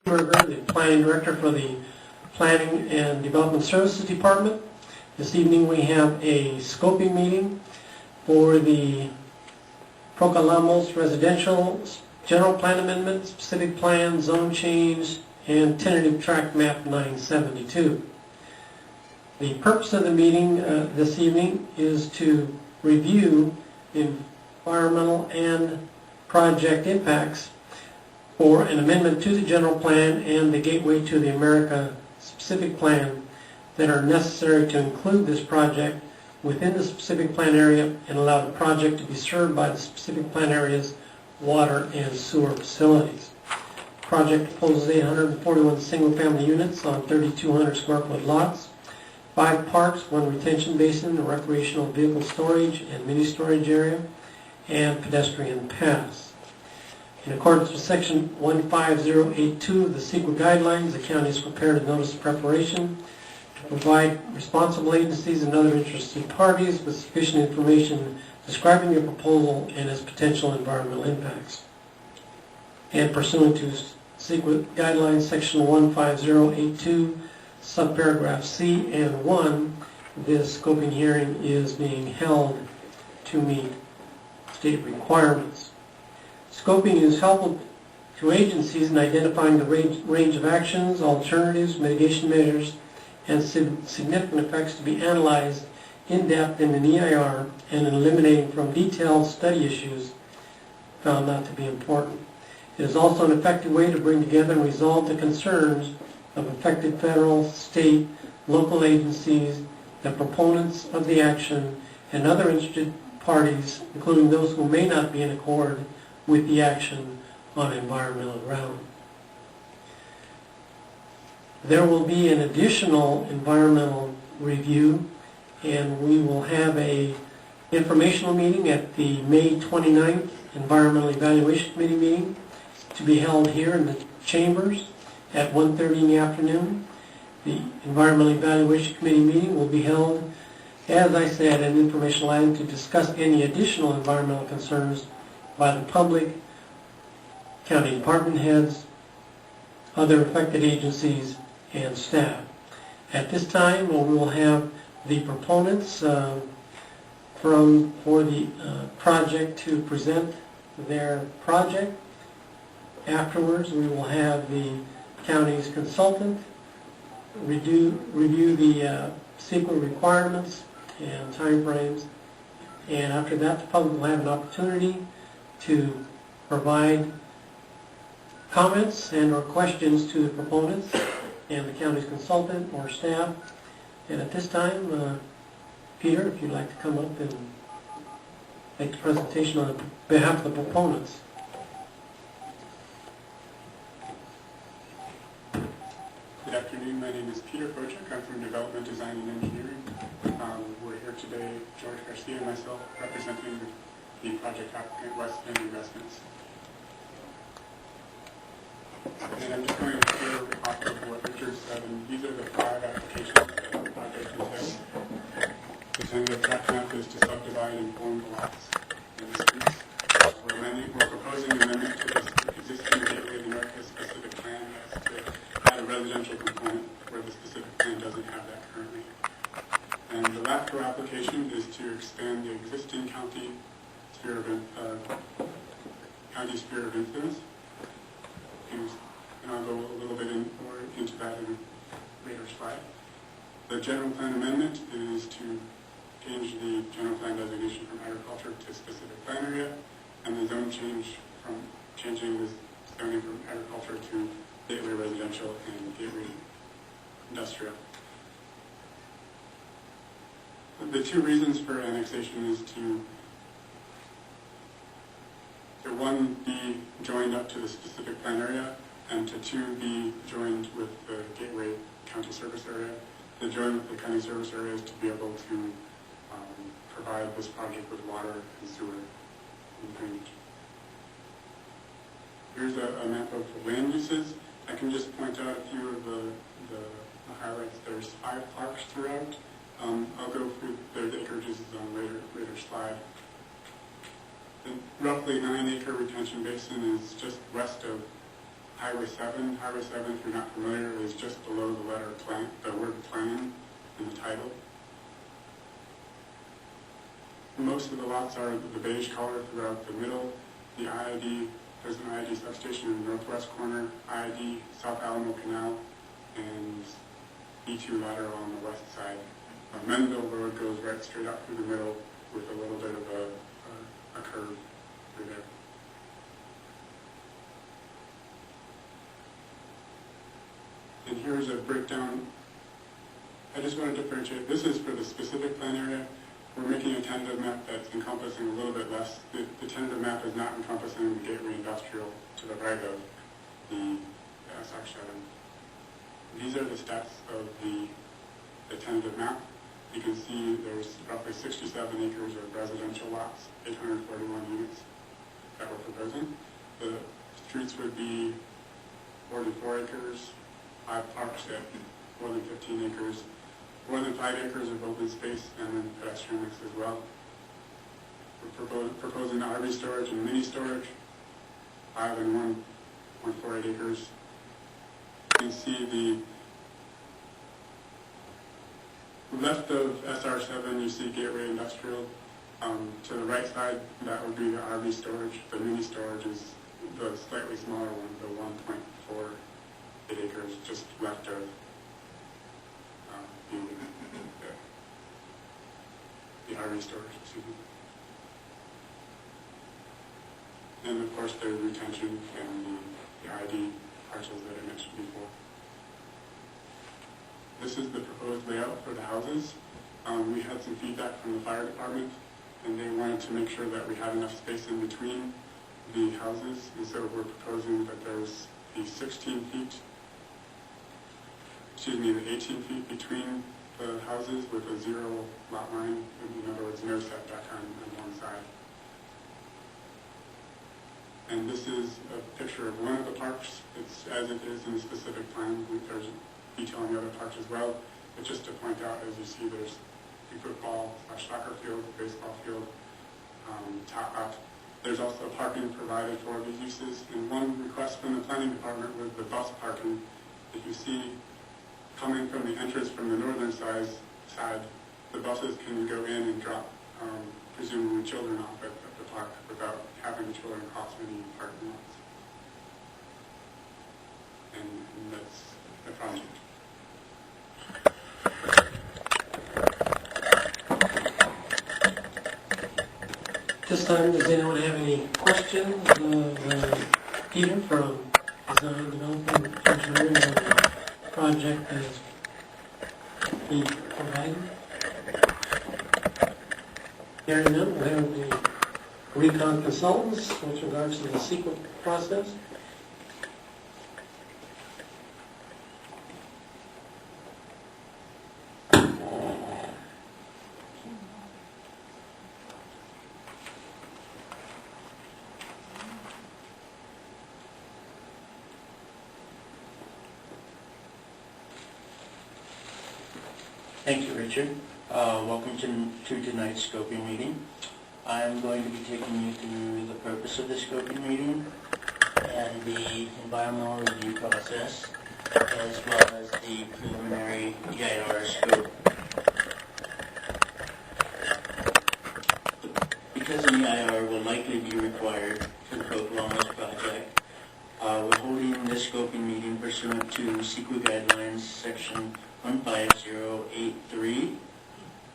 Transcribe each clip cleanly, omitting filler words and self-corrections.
The Planning Director for the Planning and Development Services Department. This evening we have a scoping meeting for the Procalamos Residential General Plan Amendment, Specific Plan, Zone Change, and Tentative Tract Map 972. The purpose of the meeting this evening is to review environmental and project impacts for an amendment to the general plan and the gateway to the America specific plan that are necessary to include this project within the specific plan area and allow the project to be served by the specific plan area's water and sewer facilities. The project proposes 841 single-family units on 3,200 square foot lots, 5 parks, 1 retention basin, a recreational vehicle storage and mini storage area, and pedestrian paths. In accordance with Section 15082 of the CEQA guidelines, the county has prepared a notice of preparation to provide responsible agencies and other interested parties with sufficient information describing your proposal and its potential environmental impacts. And pursuant to CEQA guidelines, Section 15082, subparagraph C and 1, this scoping hearing is being held to meet state requirements. Scoping is helpful to agencies in identifying the range of actions, alternatives, mitigation measures, and significant effects to be analyzed in depth in an EIR and in eliminating from detailed study issues found not to be important. It is also an effective way to bring together and resolve the concerns of affected federal, state, local agencies, the proponents of the action, and other interested parties, including those who may not be in accord with the action on environmental ground. There will be an additional environmental review, and we will have a informational meeting at the May 29th Environmental Evaluation Committee meeting to be held here in the chambers at 1:30 in the afternoon. The Environmental Evaluation Committee meeting will be held, as I said, an informational item to discuss any additional environmental concerns by the public, county department heads, other affected agencies, and staff. At this time, we will have the proponents for the project to present their project. Afterwards, we will have the county's consultant review the CEQA requirements and timeframes, and after that, the public will have an opportunity to provide comments and or questions to the proponents and the county's consultant or staff. And at this time, Peter, if you'd like to come up and make the presentation on behalf of the proponents. Good afternoon, my name is Peter Kochek. I'm from Development Design and Engineering. We're here today, George Garcia and myself, representing the project applicant West End Investments. And I'm just going to clear off of what Richard said, and these are the 5 applications that the project entails. The tentative tract map is to subdivide and form the lots in the streets. We're proposing an amendment to this existing gateway of the America specific plan that's to add a residential component where the specific plan doesn't have that currently. And the LAFCO application is to expand the existing county sphere of influence. And I'll go a little bit more into that in a later slide. The general plan amendment is to change the general plan designation from agriculture to specific plan area, and the zone change from changing the zoning from agriculture to gateway residential and gateway industrial. The 2 reasons for annexation is to 1, be joined up to the specific plan area, and to 2, be joined with the gateway county service area. The join with the county service area is to be able to provide this project with water and sewer and drainage. Here's a map of the land uses. I can just point out a few of the highlights. There's 5 parks throughout. I'll go through the acreages on a later slide. The roughly 9-acre retention basin is just west of Highway 7. Highway 7, if you're not familiar, is just below the letter plan, the word plan in the title. Most of the lots are the beige color throughout the middle. The IID, there's an IID substation in the northwest corner, IID South Alamo Canal, and E2 lateral on the west side. Menveille Road goes right straight up through the middle with a little bit of a curve through there. And here's a breakdown. I just want to differentiate. This is for the specific plan area. We're making a tentative map that's encompassing a little bit less. The tentative map is not encompassing the gateway industrial to the right of the SR7. These are the steps of the tentative map. You can see there's roughly 67 acres of residential lots, 841 units that we're proposing. The streets would be 44 acres, 5 parks at more than 15 acres, more than 5 acres of open space, and then pedestrian mix as well. We're proposing RV storage and mini storage, 5 and 1.48 acres. You can see the left of SR7, you see gateway industrial. To the right side, that would be the RV storage. The mini storage is the slightly smaller one, the 1.48 acres, just left of the RV storage, excuse me. And of course there's retention and the ID parcels that I mentioned before. This is the proposed layout for the houses. We had some feedback from the fire department, and they wanted to make sure that we had enough space in between the houses, and so we're proposing that there's the 18 feet between the houses with a 0 lot line, in other words, no setback on one side. And this is a picture of one of the parks. It's as it is in the specific plan. There's detail on the other parks as well. But just to point out, as you see, there's the football/soccer field, baseball field, top out. There's also parking provided for these uses. And one request from the planning department was the bus parking. If you see coming from the entrance from the northern side, the buses can go in and drop presumably children off at the park without having the children cross any parking lots. And that's the project. This time, does anyone have any questions of Peter from Design Development Engineering on the project that is being provided? Hearing none, we'll have the recon consultants with regards to the sequence process. Thank you, Richard. Welcome to tonight's scoping meeting. I'm going to be taking you through the purpose of the scoping meeting and the environmental review process, as well as the preliminary EIR scope. Because an EIR will likely be required for the Procalamos project, we're holding this scoping meeting pursuant to CEQA Guidelines Section 15083.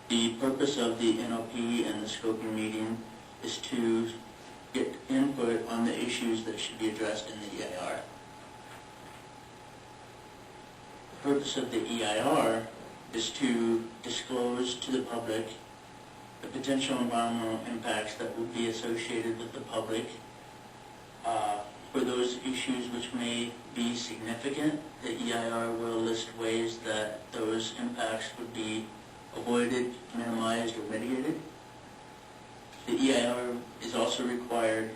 The purpose of the NLP and the scoping meeting is to get input on the issues that should be addressed in the EIR. The purpose of the EIR is to disclose to the public the potential environmental impacts that will be associated with the public. For those issues which may be significant, the EIR will list ways that those impacts would be avoided, minimized, or mitigated. The EIR is also required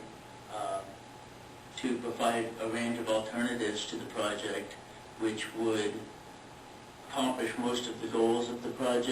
to provide a range of alternatives to the project which would accomplish most of the goals of the project.